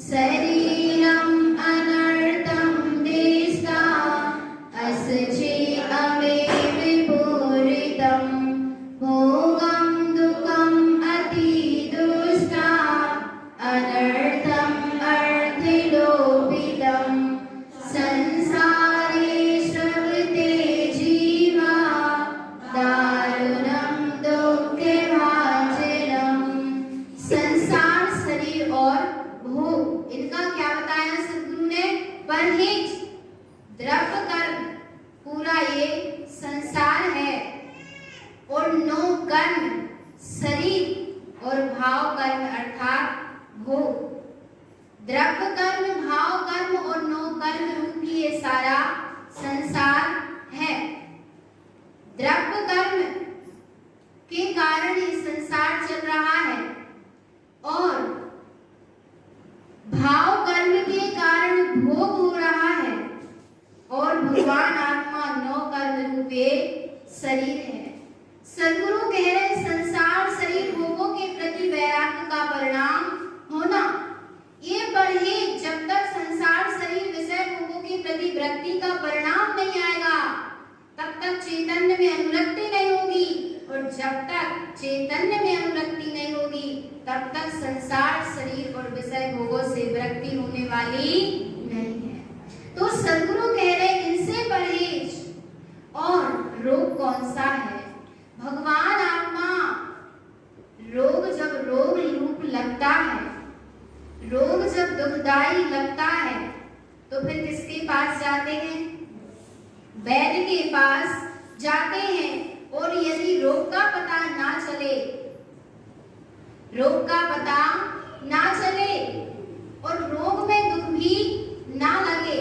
शरीरम् अनर्थं भोग, इनका क्या बताया सद्गुरु ने? परहेज, द्रव्य कर्म, पूरा ये संसार है, और नो कर्म, शरीर, और भाव कर्म अर्थात भोग। द्रव्य कर्म, भाव कर्म और नो कर्म रूपी ये सारा संसार है। द्रव्य कर्म के कारण ये संसार चल रहा है, और भाव कर्म के कारण भोग हो रहा है, और भगवान आत्मा नौ कर्म रूपे शरीर है। सद्गुरु कह रहे संसार शरीर भोगों के प्रति वैराग्य का परिणाम होना। ये परहेज, जब तक संसार शरीर विषय भोगों के प्रति वृत्ति का परिणाम नहीं आएगा तब तक चैतन्य में अनुरक्ति नहीं होगी, और जब तक चैतन्य में अनुरक्ति नहीं होगी तब तक संसार शरीर और विषय भोगों से विरक्ति होने वाली नहीं है। तो सद्गुरु कह रहे इनसे परहेज। और रोग कौन सा है? भगवान आत्मा, रोग जब रोग रूप लगता है, रोग जब दुखदाई लगता है, तो फिर किसके पास जाते हैं? वैद्य के पास जाते हैं। और यदि रोग का पता ना चले, रोग का पता ना चले और रोग में दुख भी ना लगे,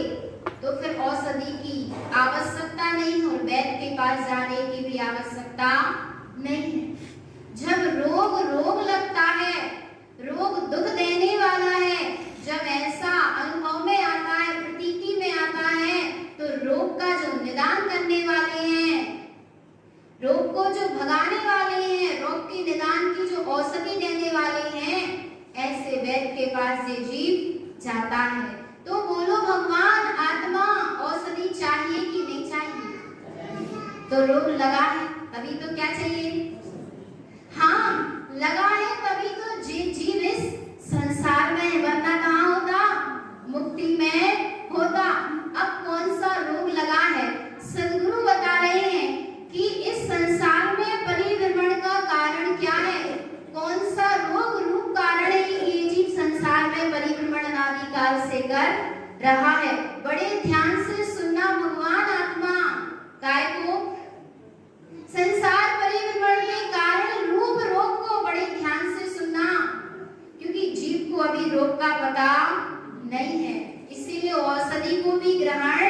तो फिर औषधि की आवश्यकता नहीं और वैद्य के पास जाने की भी आवश्यकता नहीं है। जब रोग लगता है, रोग दुख देने वाला है, जब ऐसा अनुभव में आता है, प्रतीति में आता है, तो रोग का जो निदान करने वाले हैं, रोग को जो भगाने वाले हैं, रोग के निदान की जो औषधि देने वाले हैं, ऐसे वैद्य के पास ये जीव जाता है। तो बोलो भगवान आत्मा औषधि चाहिए कि नहीं चाहिए? तो रोग लगा है तभी तो क्या चाहिए? हाँ, लगा है तभी तो जीव इस संसार में है, वरना कहाँ होता? मुक्ति में होता। अब कौन सा रोग लगा है? सद्गुरु बता रहे हैं कि इस संसार में परिभ्रमण का कारण क्या है? कौन सा रोग रूप कारण है कि ये जीव संसार में परिभ्रमण अनादि काल से कर रहा है? बड़े ध्यान से सुनना भगवान आत्मा काय को, संसार परिभ्रमण के कारण रूप रोग को बड़े ध्यान से सुनना, क्योंकि जीव को अभी रोग का पता नहीं है, इसीलिए औषधि को भी ग्रहण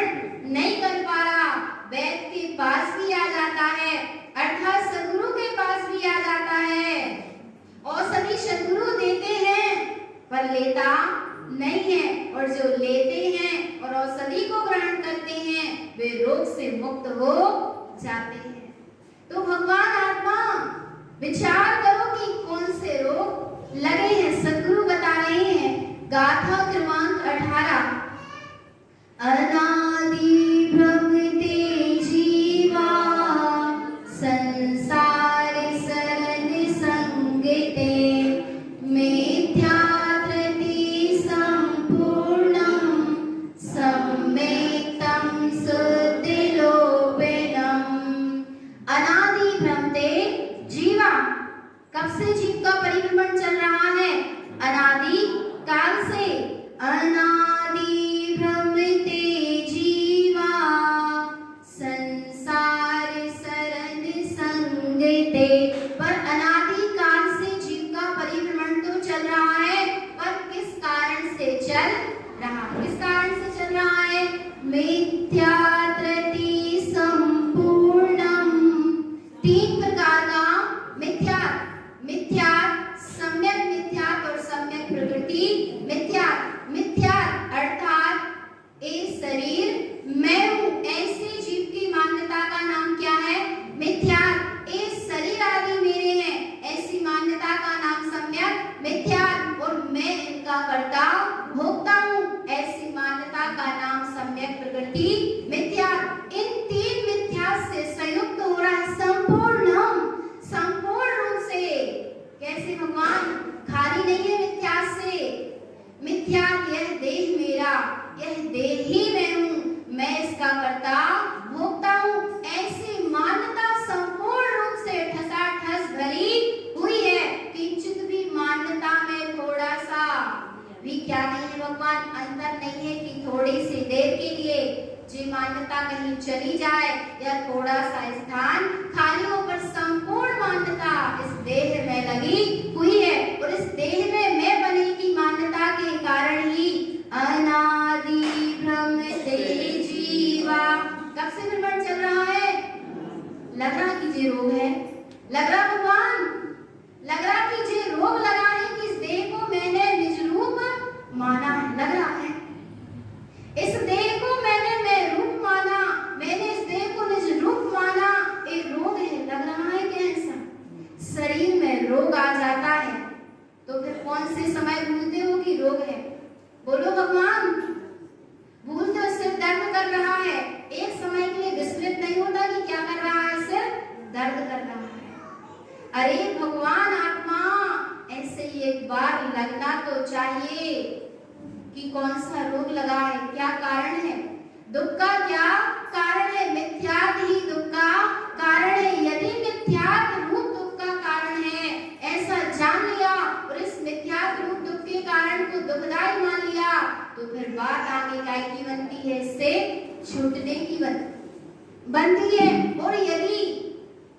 नहीं कर पा रहा। वैद्य के पास भी आ जाता है, अर्थात सद्गुरु के पास भी आ जाता है। औषधि सद्गुरु देते हैं पर लेता नहीं है, और जो लेते हैं और औषधि को ग्रहण करते हैं वे रोग से मुक्त हो जाते हैं। तो भगवान आत्मा विचार करो कि कौन से रोग लगे हैं। सद्गुरु बता रहे हैं गाथा क्रमांक 18, अनादि भ्रमते जीवा संसार शरण संगते मिथ्या धृति संपूर्णं सम्यक्तं सुदिलोपेनम्। अनादि भ्रमते जीवा, कब से जीव का परिभ्रमण चल रहा है? अनादि काल से। अनादि भ्रमते जीवा संसार शरण संगते, पर अनादि काल से जीव का परिभ्रमण तो चल रहा है, पर किस कारण से चल रहा है? किस कारण से चल रहा है? मिथ्या धृति संपूर्णम। तीन प्रकार का मिथ्या, मिथ्या, सम्यक मिथ्या और सम्यक प्रकृति मिथ्या। मिथ्या अर्थात ए शरीर मैं हूँ, ऐसे जीव की मान्यता का नाम क्या है? मिथ्या। ए शरीर आदि मेरे हैं, ऐसी मान्यता का नाम सम्यक मिथ्या। और मैं इनका कर्ता भोक्ता हूँ, ऐसी मान्यता का नाम सम्यक प्रकृति मिथ्या। इन तीन मिथ्या से संयुक्त हो रहा है संपूर्ण, संपूर्ण रूप से। कैसे भगवान? खाली नहीं है मिथ्या से। मिथ्या, यह देह मेरा, यह देह ही मैं हूँ, मैं इसका कर्ता भोक्ता हूँ, ऐसी मान्यता संपूर्ण रूप से ठसाठस भरी हुई है। किंचित भी मान्यता में थोड़ा सा भी क्या नहीं है भगवान, अंतर नहीं है कि थोड़ी सी देर के लिए जो मान्यता कहीं चली जाए या थोड़ा सा स्थान खाली हो, पर संपूर्ण मान्यता इस देह में लगी हुई है। और इस देह में मैं बने की मान्यता के कारण ही अनादि भ्रमते जीवा। कब से भ्रमण चल रहा है? लग रहा कि जे रोग है, लग रहा भगवान, लग रहा कि जे रोग लगा है कि इस देह को मैंने निज रूप माना है, लग रहा है इस देह को मैं रूप माना, मैंने इस देह को निज रूप माना, एक रोग है, लग रहा है कि ऐसा शरीर में रोग आ जाता है तो फिर कौन से समय भूलते हो कि रोग है? बोलो भगवान, भूलते हो सिर दर्द कर रहा है, एक समय के लिए विस्मृत नहीं होता कि क्या कर रहा है, सिर दर्द कर रहा है। अरे भगवान आत्मा, ऐसे ही एक बार लगना तो चाहिए कि कौन सा रोग लगा है, क्या कारण है, दुख का क्या कारण है? मिथ्यात्व ही दुख का कारण है। यदि मिथ्यात्व रूप दुख का कारण है, ऐसा जान लिया और इस मिथ्यात्व रूप दुख के कारण को दुखदाई मान लिया, तो फिर बात आगे काय की बनती है, इससे छूटने की बनती है। और यदि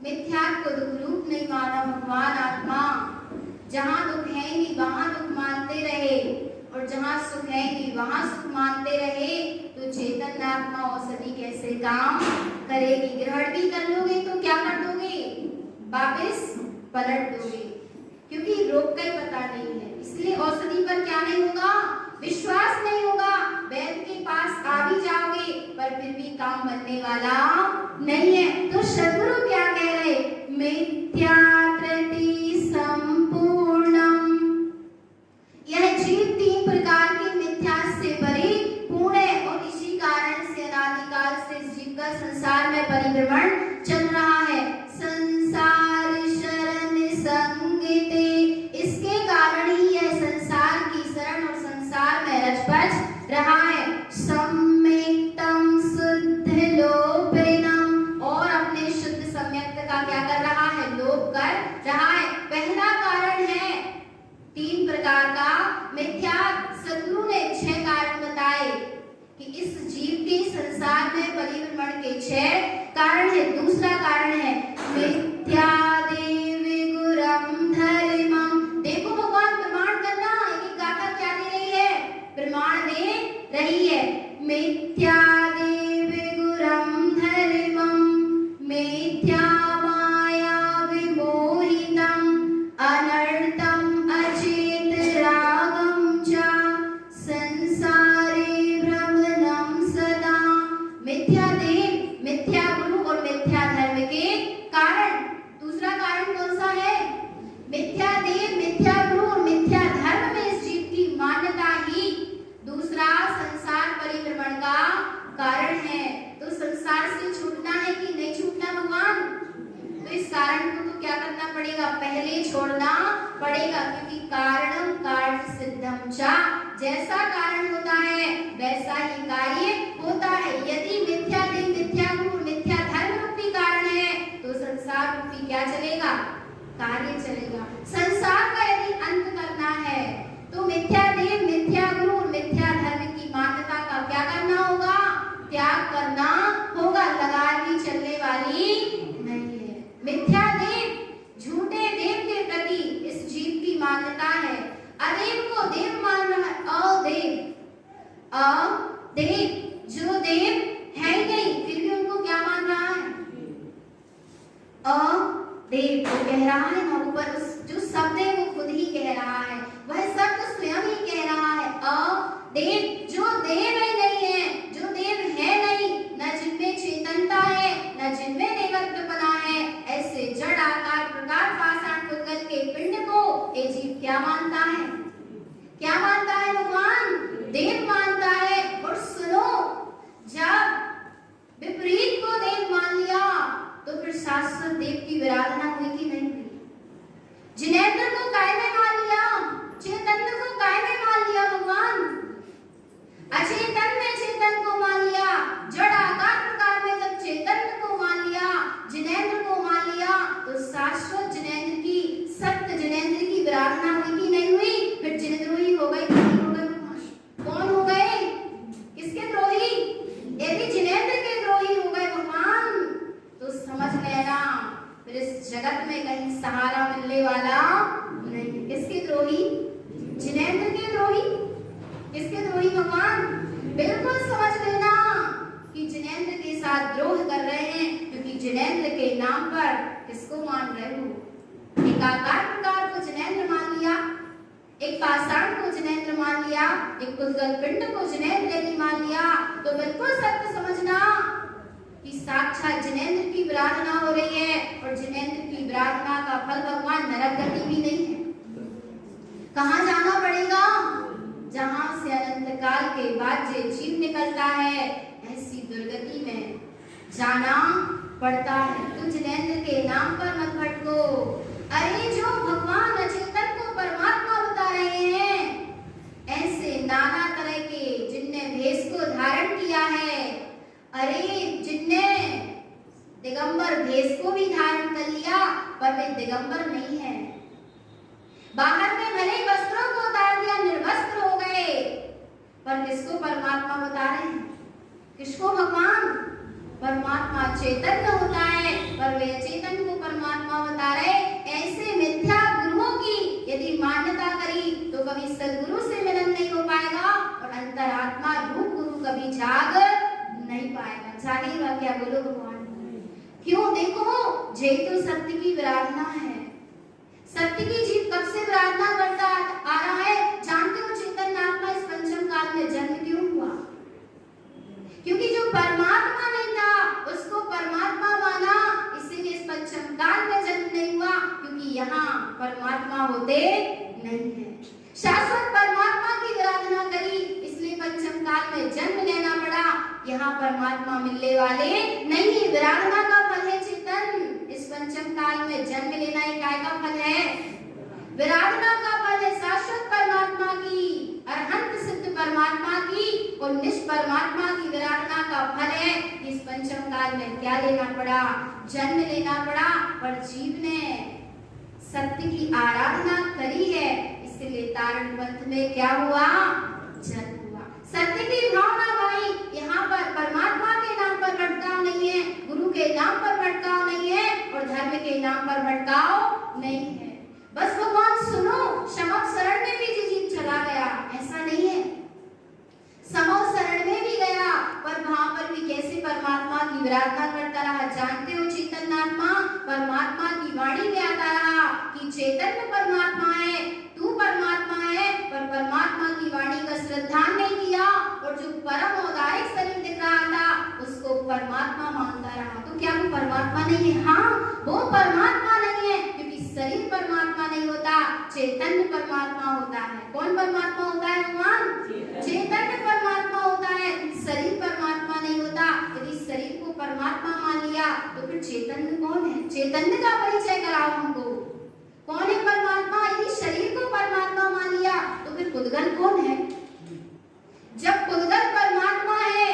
मिथ्यात्व को दुख रूप नहीं माना भगवान आत्मा, जहां दुख है नहीं वहां दुख मानते रहे और जहां सुख है नहीं वहां सुख मानते रहे, तो चेतन आत्मा औषधि कैसे काम करेगी? ग्रहण भी कर लोगे तो क्या कर दोगे? वापस पलट दोगे, क्योंकि रोग का ही पता नहीं है। इसलिए औषधि पर क्या नहीं होगा? विश्वास नहीं होगा। वैद्य के पास आ भी जाओगे पर फिर भी काम बनने वाला नहीं है। तो सद्गुरु क्या कह रहे? मिथ्या त्रुटि संपूर्णम। यह जीव तीन प्रकार की मिथ्या से परिपूर्ण है और इसी कारण से अनादिकाल से जीव का संसार में परिभ्रमण चल रहा है। संसार शरण संगिते, इसके कारण ही यह संसार की शरण और संसार में रच रहा है। सम्यक्तम शुद्ध लोपेनम, और अपने शुद्ध सम्यक्त का क्या कर रहा है? लोप कर रहा है। पहला कारण है तीन प्रकार का मिथ्या। सद्गुरु ने 6 कारण बताए कि इस जीव के संसार में परिभ्रमण के 6 कारण है। दूसरा कारण है मिथ्या देव गुरम धर्मम। देखो भगवान प्रमाण करना, एक गाथा क्या दे रही है? प्रमाण दे रही है। मिथ्या देव गुरम धर्मम, मिथ्या माया विमोहितम, अनर्थम अचेत रागम च, संसारे भ्रमणम सदा। मिथ्या देव, मिथ्या गुरु और मिथ्या धर्म के कारण। दूसरा कारण कौन सा है? मिथ्या देव, मिथ्या गुरु और मिथ्या धर्म में इस जीव की मान्यता ही दूसरा संसार परिभ्रमण का कारण है। तो संसार से छूटना है कि नहीं छूटना भगवान? तो इस कारण को तो क्या करना पड़ेगा? पहले छोड़ना पड़ेगा, क्योंकि कारणम कार्य सिद्धम च, जैसा कारण होता है वैसा ही कार्य होता है। यदि मिथ्या देव, मिथ्या गुरु, मिथ्या धर्म रूपी कारण है तो संसार रूपी क्या चलेगा? कार्य चलेगा। संसार का यदि अंत करना है तो मिथ्या देव, मिथ्या गुरु और मिथ्या धर्म की मान्यता का क्या करना होगा? त्याग करना होगा। लगातार चलने वाली नहीं है। मिथ्या देव, झूठे देव के प्रति इस जीव की मान्यता है। अदेव को देव मान रहा है। अदेव, जो देव है ही नहीं फिर भी उनको क्या मान रहा है? अदेव। वो कह रहा है ना, ऊपर जो शब्द है वो खुद ही कह रहा है, वह शब्द स्वयं ही कह रहा है। अदेव, जो देव ही नहीं है, जो देव है नहीं, न जिनमें चेतनता है न जिनमें देवत्व बना है, ऐसे जड़ आकार प्रकार पाषाण पुद्गल के पिंड को ये जीव क्या मानता है? क्या मानता है भगवान? देव मानता है। और सुनो, जब विपरीत को देव मान लिया तो फिर शाश्वत देव की विराधना हुई कि नहीं हुई? जिनेंद्र को काय में मान लिया, चैतन्य को काय में मान लिया भगवान? नाम पर किसको मान रहे हो? एक आकार प्रकार को जिनेंद्र मान लिया, एक पाषाण को जिनेंद्र मान लिया, एक पुद्गल पिंड को जिनेंद्र ने मान लिया, तो बिल्कुल सत्य समझना कि साक्षात जिनेंद्र की विराधना हो रही है और जिनेंद्र की विराधना का फल भगवान नरक गति भी नहीं है। कहाँ जाना पड़ेगा? जहां से अनंत काल के बाद जो जीव निकलता है, ऐसी दुर्गति में जाना पड़ता है। तो जिनेंद्र के नाम पर मत भटको। अरे जो भगवान अचेतन को परमात्मा बता रहे हैं, ऐसे नाना तरह के जिनने भेष को धारण किया है, अरे जिनने दिगंबर भेष को भी धारण कर लिया पर वे दिगंबर नहीं है। बाहर में भले वस्त्रों को उतार दिया, निर्वस्त्र हो गए, पर किसको परमात्मा बता रहे हैं? किसको? भगवान। परमात्मा चैतन्य होता है पर वे अचेतन को परमात्मा बता रहे। ऐसे मिथ्या गुरुओं की यदि मान्यता करी तो कभी सदगुरु से मिलन नहीं हो पाएगा और अंतरात्मा रूप गुरु कभी जाग नहीं पाएगा। जागेगा क्या? बोलो भगवान। क्यों? देखो, जे तो सत्य की विराधना है। सत्य की जीव कब से विराधना करता आ रहा है? जानते हो चैतन्य आत्मा इस पंचम काल में जन्म क्यों हुआ? क्योंकि जो परमात्मा नहीं था उसको परमात्मा माना, इसीलिए इस पंचम काल में जन्म नहीं हुआ, क्योंकि यहाँ परमात्मा होते नहीं है। शाश्वत परमात्मा की विराधना करी, इसलिए पंचम काल में जन्म लेना पड़ा। यहाँ परमात्मा मिलने वाले नहीं। विराधना का फल है चेतन। इस पंचम काल में जन्म लेना एक काय का फल है? विराधना का फल है शाश्वत परमात्मा की, अरहंत सिद्ध परमात्मा की और निष्परमात्मा की विराधना का फल है। इस पंचम काल में क्या लेना पड़ा? जन्म लेना पड़ा। पर जीव ने सत्य की आराधना करी है, इसलिए तारण पंथ में क्या हुआ? जन्म हुआ। सत्य की भावना भाई, यहाँ पर परमात्मा के नाम पर भटकाव नहीं है, गुरु के नाम पर भटकाव नहीं है और धर्म के नाम पर भटकाव नहीं है। बस भगवान सुनो, समव शरण में भी जीव चला गया, ऐसा नहीं है। समव शरण में भी गया पर वहां पर भी कैसे परमात्मा की विराधना करता रहा। जानते हो चैतन्य आत्मा परमात्मा की वाणी में आता रहा कि चैतन्य परमात्मा है, तू परमात्मा है, पर परमात्मा की वाणी का श्रद्धान नहीं किया और जो परम औदारिक शरीर दिख रहा था उसको परमात्मा मानता रहा। तो क्या वो परमात्मा नहीं है? हाँ, वो परमात्मा नहीं है, क्योंकि शरीर परमात्मा नहीं होता, चैतन्य परमात्मा होता है। कौन परमात्मा होता है? भगवान चैतन्य परमात्मा होता है, शरीर परमात्मा नहीं होता। यदि शरीर को परमात्मा मान लिया तो फिर चैतन्य कौन है? चैतन्य का परिचय कराओ हमको। कौन है परमात्मा? यदि शरीर को परमात्मा मान लिया तो फिर पुद्गल कौन है? जब पुद्गल परमात्मा है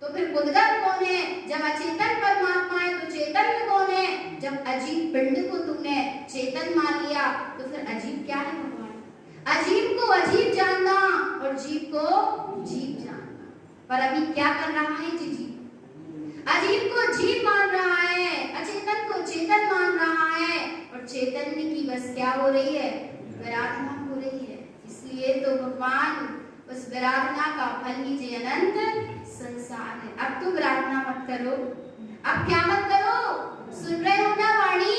तो फिर पुद्गल कौन है? जब अचेतन परमात्मा है तो चैतन्य कौन है? जब अजीब पिंड को तुमने चेतन मान लिया तो फिर अजीब क्या है भगवान? अजीब को अजीब जानना और जीव को जीव जानना। पर अभी क्या कर रहा है जी? अजीब को जीव मान रहा है, अचेतन को चेतन मान रहा है और चैतन्य की बस क्या हो रही है? विराधना हो रही है। इसलिए तो भगवान उस विराधना का फल ही जे अनंत संसार है। अब तो विराधना मत करो। अब क्या मत करो? सुन रहे हो ना वाणी?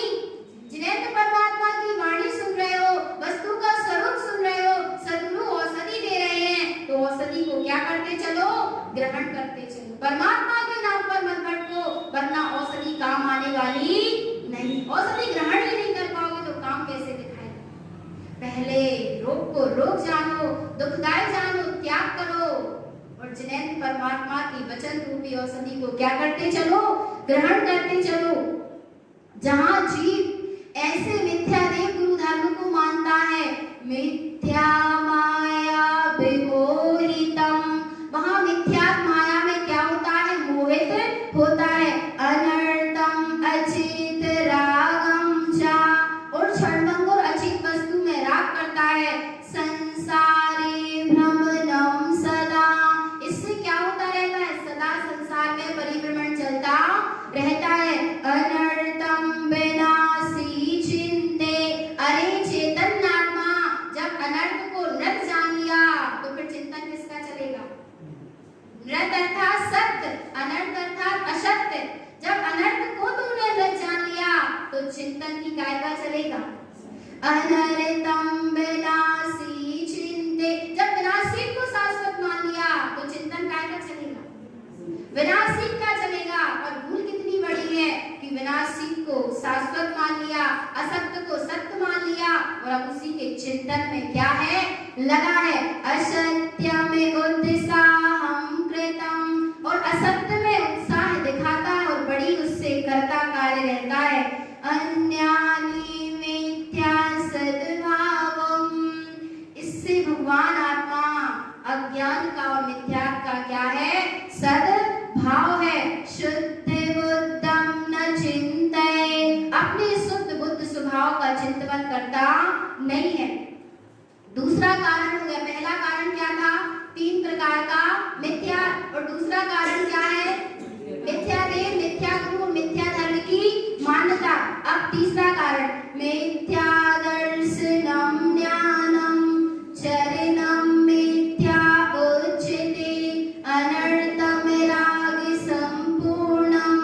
जिनेंद्र परमात्मा की वाणी सुन रहे हो, वस्तु का स्वरूप सुन रहे हो, सद्गुरु औषधि दे रहे हैं, तो औषधि को क्या करते चलो? ग्रहण करते चलो। परमात्मा के नाम पर मत भटको, वरना औषधि काम आने वाली नहीं। औषधि ग्रहण ही नहीं कर पाओगे तो काम कैसे दिखाएगा? पहले रोग को रोग जानो, दुखदाई जानो, त्याग करो और जिनेंद्र परमात्मा की वचन रूपी औषधि को क्या करते चलो? ग्रहण करते चलो। जहाँ जीव ऐसे मिथ्या देव गुरु धर्म को मानता है, मिथ्या माया विमोहितम, वहाँ मिथ्या माया में क्या होता है? मोहित होता है। अनर्थम अचित रागम चा, और क्षणभंगुर अचित वस्तु में राग करता है। संसारे भ्रमणम सदा, इससे क्या होता रहता है? सदा संसार में परिभ्रमण चलता रहता है। अनर्थम विनाशी चिंते, अरे चेतन आत्मा जब अनर्थ को नर्थ जान लिया तो फिर चिंतन किसका चलेगा? नृत अर्थात सत्य, अनर्थ अर्थात असत्य। जब अनर्थ को तूने सच जान लिया तो चिंतन की कायदा चलेगा। अनर्थम विनाशी चिंते, जब विनाशी को शाश्वत मान लिया तो चिंतन कायदा चलेगा, विनाशी का चलेगा। और भूल कितनी बड़ी है कि विनाशी को शाश्वत मान लिया, असत्य को सत्य मान लिया और अब उसी के चिंतन में क्या है लगा है। असत्य में उत्साहम कृतम, और असत्य में उत्साह दिखाता है और बड़ी उससे करता कार्य रहता है। अन्यानि मिथ्या सद्भावम, इससे भगवान आत्मा अज्ञान का और मिथ्या का क्या है सद्भाव है। शुद्ध बुद्धम न चिंतये, अपने शुद्ध बुद्ध स्वभाव का चिंतन करता नहीं है। दूसरा कारण हो गया, पहला कारण क्या था 3 प्रकार का मिथ्या, और दूसरा कारण क्या है मिथ्या देह, मिथ्या गुरु, मिथ्या धर्म की मान्यता। अब तीसरा कारण मिथ्या दर्शनम ज्ञानम चरणम मिथ्या उच्यते अनर्थम राग संपूर्णम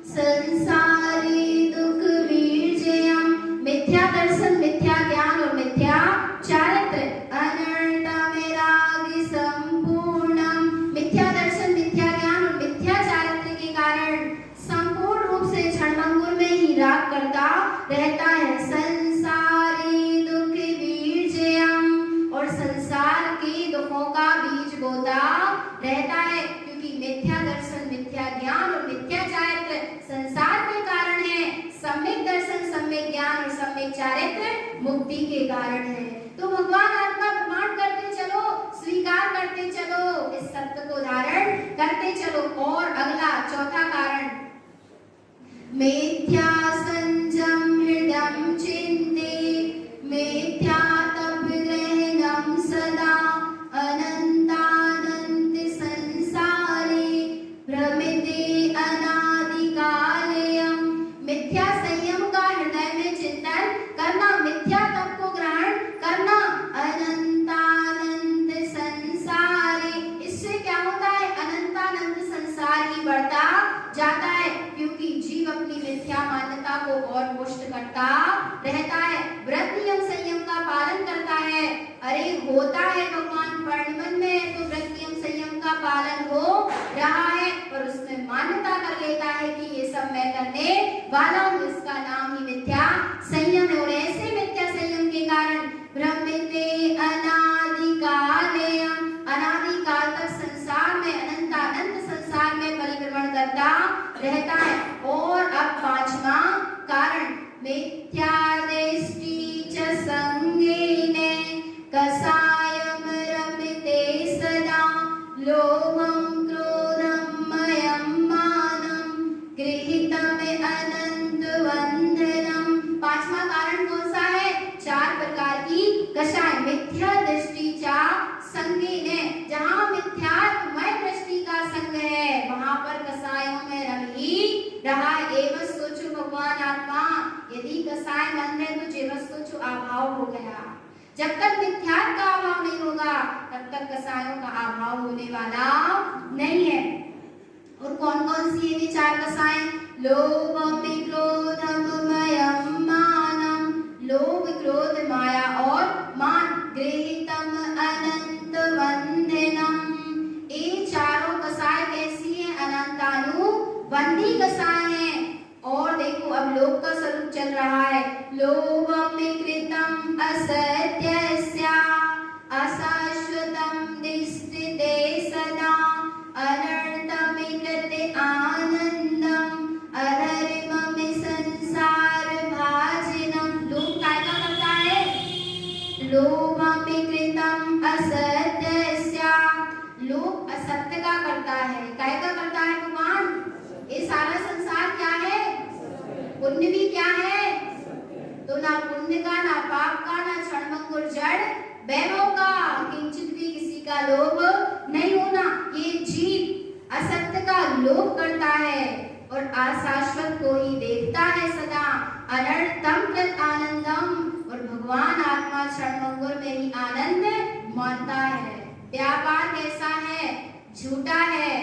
संसारी दुख वीर्यम। मिथ्या दर्शन, मिथ्या ज्ञान और मिथ्या चारित्र। अनर्थम राग संपूर्णम, मिथ्या दर्शन, मिथ्या ज्ञान और मिथ्या चारित्र के कारण संपूर्ण रूप से क्षणभंगुर में ही राग करता रहता है। संसारी दुख बीजयम, और संसार के दुखों का बीज बोता रहता है, क्योंकि मिथ्या दर्शन, मिथ्या ज्ञान और मिथ्या चारित्र संसार के कारण है। सम्यक दर्शन, सम्यक ज्ञान और सम्यक चारित्र मुक्ति के कारण है। तो भगवान आत्मा प्रमाण करते चलो, स्वीकार करते चलो, इस सत्य को धारण करते चलो। और अगला चौथा कारण मिथ्या संयम हृदयम चिंते मिथ्या तप ग्रहणम सदा अनंतानंत संसारे भ्रमिते अनादि कालयम। मिथ्या संयम का हृदय में चिंतन करना, मिथ्या तप को ग्रहण करना, अनंतानंत संसारे, इससे क्या होता है अनंतानंत संसार ही बढ़ता जाता है, क्योंकि जीव अपनी मिथ्या मान्यता को और पुष्ट करता रहता है। व्रत नियम संयम का पालन करता है, अरे होता है भगवान परिणमन में तो व्रत नियम संयम का पालन हो रहा है, और उसमें मान्यता कर लेता है कि ये सब मैं करने वाला हूँ, इसका नाम ही मिथ्या संयम है। और ऐसे मिथ्या संयम के कारण भ्रमिते अनादि कालयम, अनादि काल तक संसार में अनंतानंत संसार में परिभ्रमण करता रहता है। और अब पांचवा कारण मिथ्या दृष्टि च संगेने कसायम रमते सदा लोभम क्रोधम मयम मानम गृहीतम अनंत बंधनम। पांचवा कारण कौन सा है 4 प्रकार की कषाय। मिथ्या दृष्टि चा संगेने, जहाँ मिथ्यात्मय दृष्टि का संग है वहां पर कसायों में रम ही रहा है। एवं सोचो भगवान आत्मा, यदि कसाय मन है तो जेवस सोचो अभाव हो गया। जब तक मिथ्यात्व का अभाव नहीं होगा तब तक कसायों का अभाव होने वाला नहीं है। और कौन कौन सी ये 4 कसाय? लोभ क्रोधम मयम मानम, लोभ क्रोध माया और मान, गृहीतम अनंत बंधनम। ये चारों कसाय कैसी है? अनंतानुबंधी कसाय हैं। और देखो अब लोभ का स्वरूप चल रहा है। लोभम कृतम असत्यस्या अशाश्वतम दृष्टिते सदा अनर्थम कृते आनंदम अधर्मम संसार भाजनम। लोभ काय का करता है? लोभम कृतम असत्यस्या, लोभ असत्य का करता है। काय का करता है भगवान? ये सारा संसार क्या है? पुण्य भी क्या है? तो ना पुण्य का, ना पाप का, ना क्षणभंगुर जड़ वैभव का, किंचित भी किसी का लोभ नहीं होना। ये जीव असत्य का लोभ करता है और अशाश्वत को ही देखता है सदा। अनर्थम कृत आनंदम, और भगवान आत्मा क्षणभंगुर में ही आनंद मानता है। व्यापार कैसा है? झूठा है।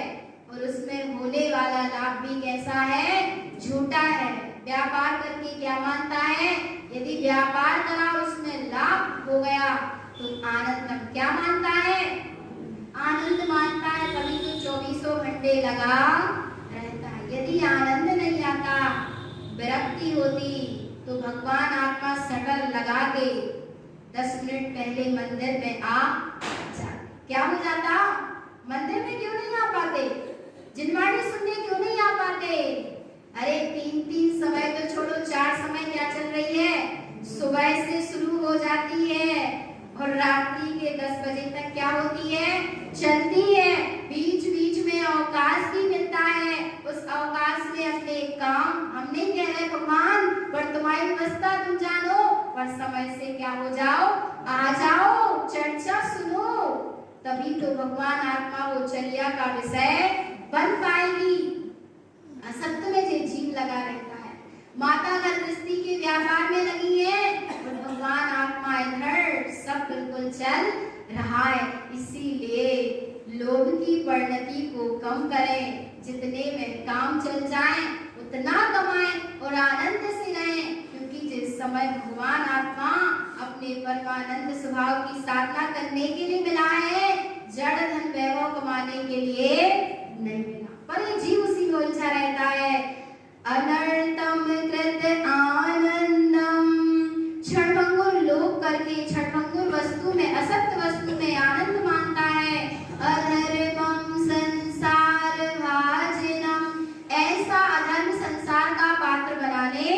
और उसमें होने वाला लाभ भी कैसा है? झूठा है। व्यापार करके क्या मानता है? यदि व्यापार करा और उसमें लाभ हो गया तो आनंद का क्या मानता है? आनंद मानता है, कभी तो 24 घंटे लगा रहता है। यदि आनंद नहीं आता, विरक्ति होती, तो भगवान आत्मा शटर लगा के 10 मिनट पहले मंदिर में आ जाते। क्या हो जाता? मंदिर में क्यों नहीं आ पाते? जिनवाणी सुनने क्यों नहीं आ पाते? अरे 3 समय तो छोड़ो, 4 समय क्या चल रही है? सुबह से शुरू हो जाती है और रात्रि के 10 बजे तक क्या होती है? चलती है। बीच बीच में अवकाश भी मिलता है। उस अवकाश में अपने काम, हम नहीं कह रहे भगवान पर तुम्हारी व्यवस्था तुम जानो, पर समय से क्या हो जाओ, आ जाओ, चर्चा सुनो, तभी तो भगवान आत्मा वो चर्या का विषय बन पाएगी। असत्य में जो जीव लगा रहता है, माता घर गृहस्थी के व्यापार में लगी है और भगवान आत्मा इधर सब बिल्कुल चल रहा है। इसीलिए लोभ की परिणति को कम करें, जितने में काम चल जाए उतना कमाएं और आनंद से रहें, क्योंकि जिस समय भगवान आत्मा अपने परमानंद स्वभाव की साधना करने के लिए मिला है, जड़ धन वैभव कमाने के लिए नहीं मिला। पर ये जीव उसी में उलझा रहता है। अनर्थम कृत आनंदम, क्षणभंगुर लोभ करके, क्षणभंगुर वस्तु में, असत्य वस्तु में आनंद मानता है। अधर्मम संसार भाजनम, ऐसा अधर्म संसार का पात्र बनाने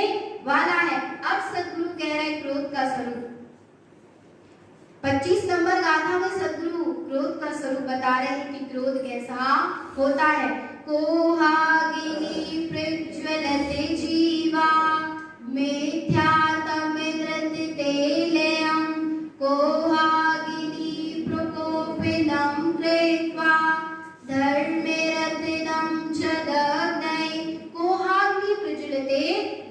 वाला है। अब सद्गुरु कह रहे क्रोध का स्वरूप, 25 नंबर गाथा में सद्गुरु क्रोध का स्वरूप बता रहे हैं कि क्रोध कैसा होता है। कोहागिनी प्रज्वलते जीवा मिथ्यातमिद्रते लेयं, कोहागिनी प्रकोपिनं कृत्वा धर्मेरतिदं च दग्धै। कोहाग्नि प्रज्वलते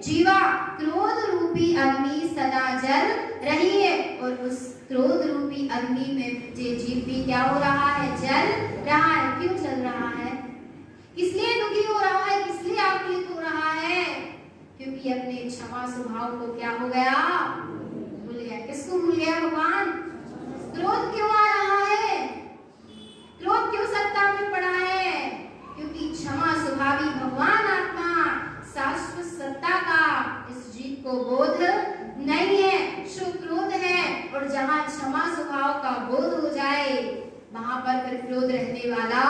जीवा, क्रोध रूपी अग्नि सदा जल रही है और उस क्रोध रूपी अग्नि में जे जीव भी क्या हो रहा है? जल रहा है। क्यों जल रहा है? किसलिए दुखी हो रहा है? किसलिए आकुलित हो रहा है? क्योंकि अपने क्षमा स्वभाव को क्या हो गया? भूल गया। किसको भूल गया? भगवान। क्रोध क्यों आ रहा है? क्रोध क्यों सत्ता में पड़ा है? क्योंकि क्षमा स्वभावी भगवान आत्मा शाश्वत सत्ता का इस जीव को बोध नहीं है, शुभ क्रोध है। और जहाँ क्षमा स्वभाव का बोध हो जाए वहां पर फिर क्रोध रहने वाला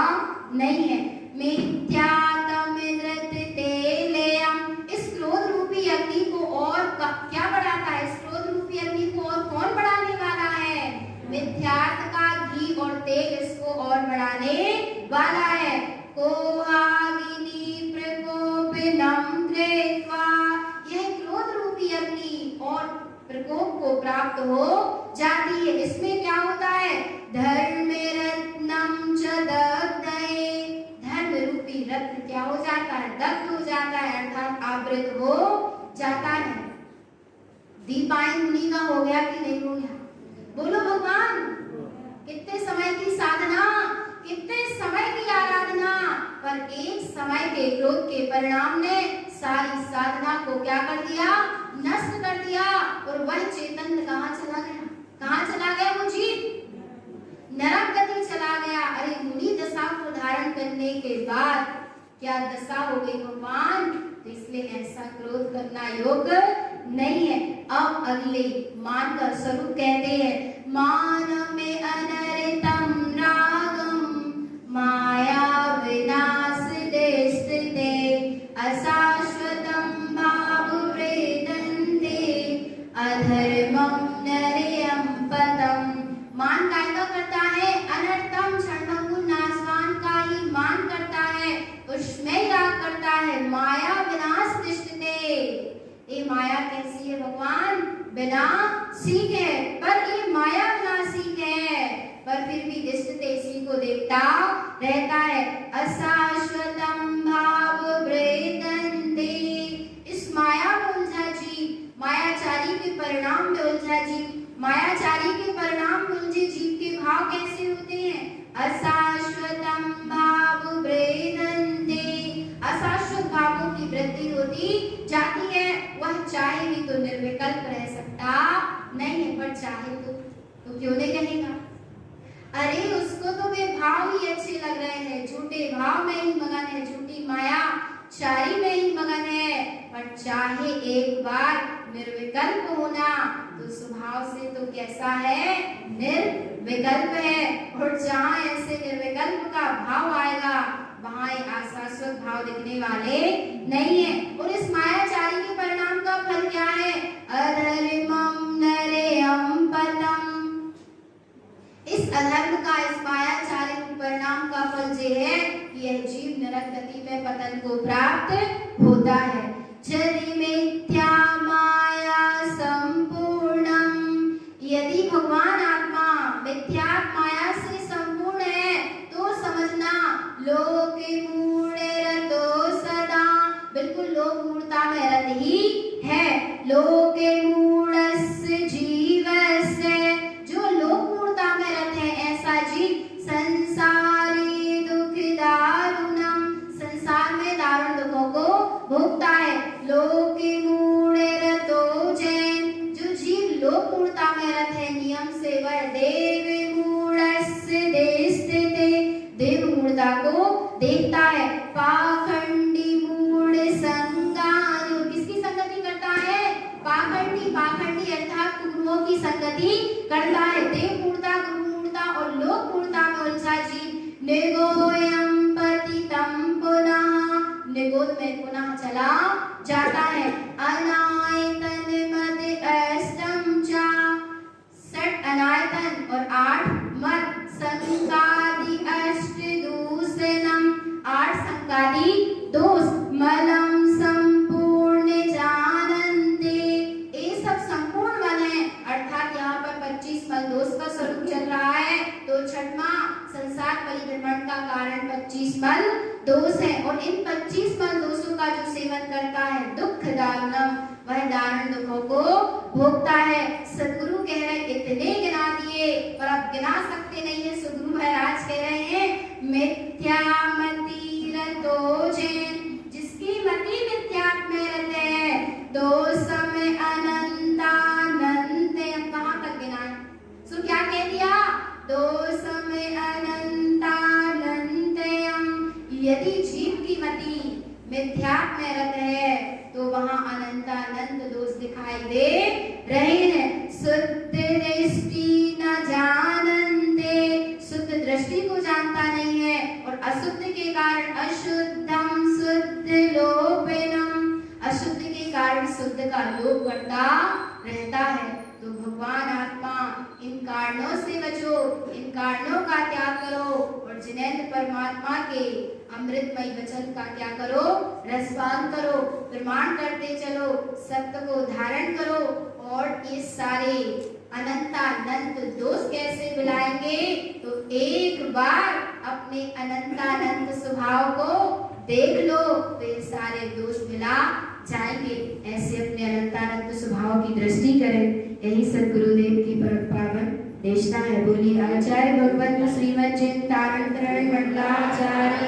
नहीं है। मिथ्यातमिद्रते लेयं, इस क्रोध रूपी अग्नि को और क्या बढ़ाता है? इस क्रोध रूपी अग्नि को और कौन बढ़ाने वाला है? मिथ्यार्थ का घी और तेल इसको और बढ़ाने वाला है। कोहागिनी प्रकोपिनं कृत्वा, यह क्रोध रूपी अग्नि और प्रकोप को प्राप्त हो जाती है। इसमें क्या होता है? धर्मेरत्नं च दग्धै, धर्म रूपी रत्न क्या हो जाता है? दग्ध हो जाता है, अर्थात आवृत हो जाता है। दीपायन मुनि का हो गया कि नहीं हो गया? बोलो भगवान। कितने समय की साधना, कितने समय की आराधना, पर एक समय के क्रोध के परिणाम ने सारी साधना को क्या कर दिया? नष्ट कर दिया। और वह चेतन कहाँ चला गया? कहाँ चला गया? वो जीव नरक गति चला गया। अरे मुनि दशा को धारण करने के बाद क्या दशा हो गई भगवान? तो इसलिए ऐसा क्रोध करना योग्य नहीं है। अब अगले मान का स्वरूप कहते हैं। मान में अनरितम रागम माया विनाश देस्ते अशाश्वतम भाव वेदन्ते अधर्मम नरेयम पदम। मान कायदा करता है, अनर्थम क्षणभंगुर नाशवान का ही मान करता है, उसमें राग करता है। माया विनाश दृष्टते, ये माया कैसी है भगवान? विनाशी है। पर ये माया विनाशी है, पर फिर भी दृष्टते इसी को देखता रहता है। अशाश्वतम भाव वेदन्ते, इस माया में उलझा जीव, मायाचारी के परिणाम में उलझा जीव, मायाचारी के परिणाम में उलझे जीव के भाव कैसे होते हैं? अशाश्वतम भाव वेदन्ते चाहे भी तो निर्विकल्प रह सकता नहीं है, पर चाहे तो क्यों नहीं रहेगा? अरे उसको तो वे भाव ही अच्छे लग रहे हैं, झूठे भाव में ही मगन है, झूठी माया चारी में ही मगन है, पर चाहे एक बार निर्विकल्प होना तो स्वभाव से तो कैसा है? निर्विकल्प है। और जहाँ ऐसे निर्विकल्प का भाव आएगा वहाँ शाश्वत भाव दिखने वाले नहीं है। और इस मायाचारी के परिणाम का फल क्या है? अधर्मम नरेयम पतम। इस अधर्म का, इस मायाचारी के परिणाम का फल ये है कि यह जीव नरक गति में पतन को प्राप्त होता है। चरि मिथ्या माया संपूर्णम। यदि भगवान आत्मा मिथ्या माया से संपूर्ण है तो समझना लोके मूढ़े रतो सदा, बिल्कुल लोक मूढ़ता में रत ही है। लोके मूढ़स्य जीवस्य, जो लोक मूढ़ता में रत है ऐसा जीव संसारी दुख दारुणम, संसार में दारुण दुखों को भोगता है। लोके मूढ़े रतो जैन, जो जीव लोक मूढ़ता में रत है नियम से वह देव मूढ़स्य देस्थिते, देव मूढ़ता को देखता है। पाखंडी मूढ़ संगानु, किसकी संगति करता है? पाखंडी, पाखंडी अर्थात कुगुरुओं की संगति करता है। देव मूढ़ता, गुरु मूढ़ता और लोक मूढ़ता में उलझा जीव निगोयम पतितम पुनः, निगोद में पुनः चला जाता है। अनायतन मद अष्टम चा, 6 अनायतन और 8 मद, संकादि अष्ट दूषणम, 8 संकादि दोष, मलम संपूर्ण जानन्ते, ये सब संपूर्ण मल है। अर्थात यहाँ पर 25 मल दोष का स्वरूप चल रहा है, तो छठवां संसार परिभ्रमण का कारण 25 मल दोष है। और इन 25 मल दोषों का जो सेवन करता है दुख दारुणम, वह दारुण दुखों को भोगता है। सदगुरु कह रहे इतने गिना दिए पर अब गिना सकते नहीं है। सदगुरु महाराज कह रहे हैं मिथ्या मति रतो जैन, जिसकी मति मिथ्यात्व में रहते हैं, दोषम अनंतानंत, कहाँ तक गिना? सो क्या कह दिया? दोषम अनंतानंतयम। यदि जीव की मति मिथ्यात्व में रहते है तो वहाँ अनंतानंत दोष दिखाई दे रहे हैं। शुद्ध दृष्टि न जानन्ते, शुद्ध दृष्टि को जानता नहीं है, और अशुद्ध के कारण अशुद्धम शुद्ध लोपेनम, अशुद्ध के कारण शुद्ध का लोप करता रहता है। तो भगवान आत्मा इन कारणों से बचो, इन कारणों का त्याग करो और जिनेंद्र परमात्मा के अमृतमय वचन का क्या करो? रसपान करो, प्रमाण करते चलो, सत्य को धारण करो। और ये सारे अनंतानंत दोष कैसे मिलाएंगे? तो एक बार अपने अनंतानंत स्वभाव को देख लो तो ये सारे दोष मिला जाएंगे। ऐसे अपने अनंतानंत स्वभाव की दृष्टि करें, यही सद्गुरुदेव की परम पावन देशना है। बोलिए आचार्य भगवत श्रीमद चिंतामणि मंडलाचार्य